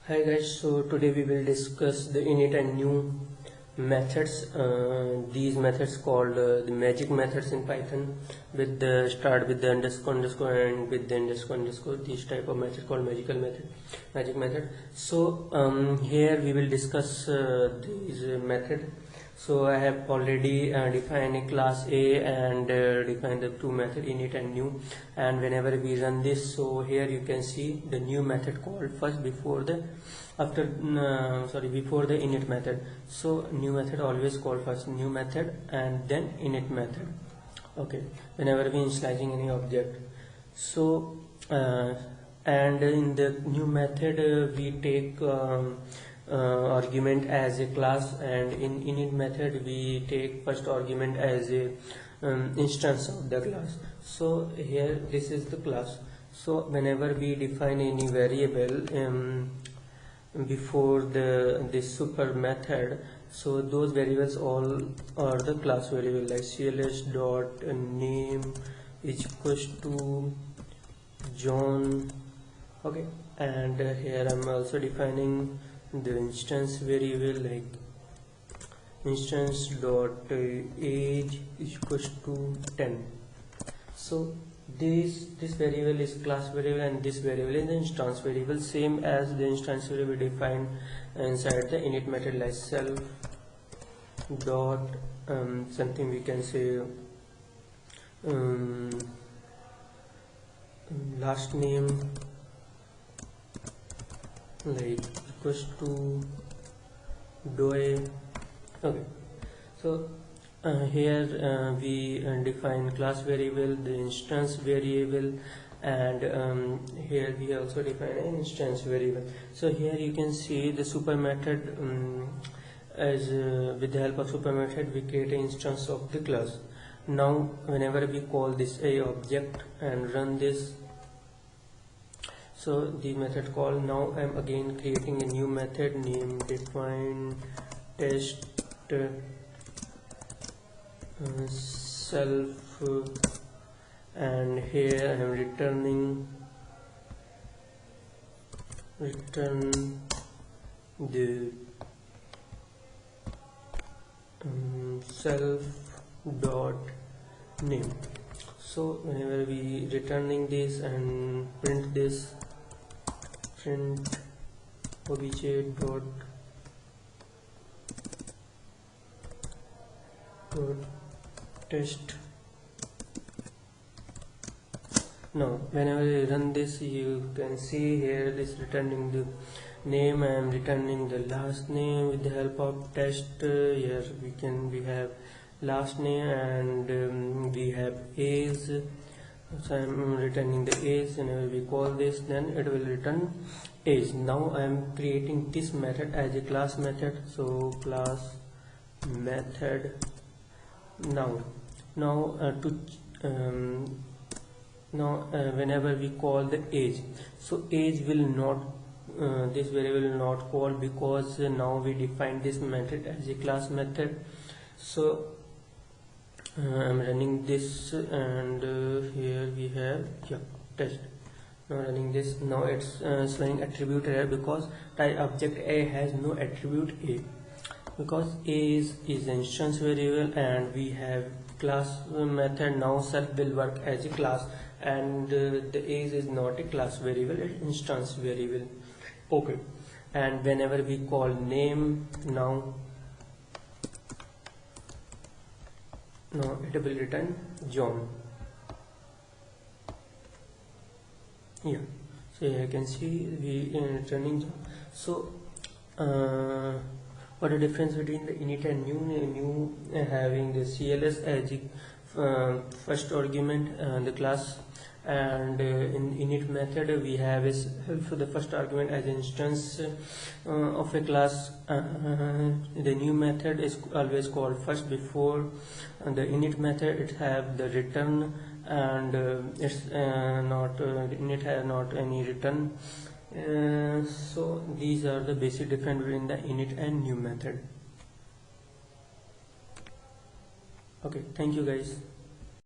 Hi guys, so today we will discuss the init and new methods. These methods called the magic methods in Python, with the start with the underscore and with the underscore. This type of method called magic method. So here we will discuss these method. So I have already defined a class A and defined the two method init and new, and whenever we run this, so here you can see the new method called first before the before the init method. So new method always call first new method and then init method. Okay, whenever we initializing any object. So and in the new method we take argument as a class, and in init method we take first argument as a instance of the class. So here this is the class. So whenever we define any variable before this super method, so those variables all are the class variable, like cls dot name is equals to John. Okay, and here I'm also defining the instance variable, like instance dot age is equals to 10. So this variable is class variable and this variable is the instance variable, same as the instance variable defined inside the init method, like self dot something we can say last name, like equals to doe. Okay, so here we define class variable, the instance variable, and here we also define an instance variable. So here you can see the super method, as with the help of super method we create an instance of the class. Now whenever we call this a object and run this, so the method call, now I am again creating a new method name define test self, and here I am return the self dot name. So whenever we returning this and print this, print obj dot test. Now whenever you run this, you can see here this returning the name. I am returning the last name with the help of test. Here we have last name and we have age. So I am returning the age. Whenever we call this, then it will return age. Now I am creating this method as a class method. So class method. Now whenever we call the age, so age will not this variable will not call, because now we define this method as a class method. So I'm running this, and here we have test. Now running this, now it's showing attribute error because type object A has no attribute A, because A is instance variable and we have class method. Now self will work as a class, and the age is not a class variable, it's instance variable. Okay, and whenever we call name, now it will return John. Yeah, so you can see we returning John. So what the difference between the init and new having the cls as the first argument, the class, and in init method we have is for the first argument as instance of a class. The new method is always called first before the init method. It have the return, and it's not init has not any return. So these are the basic difference between the init and new method. Okay, thank you guys.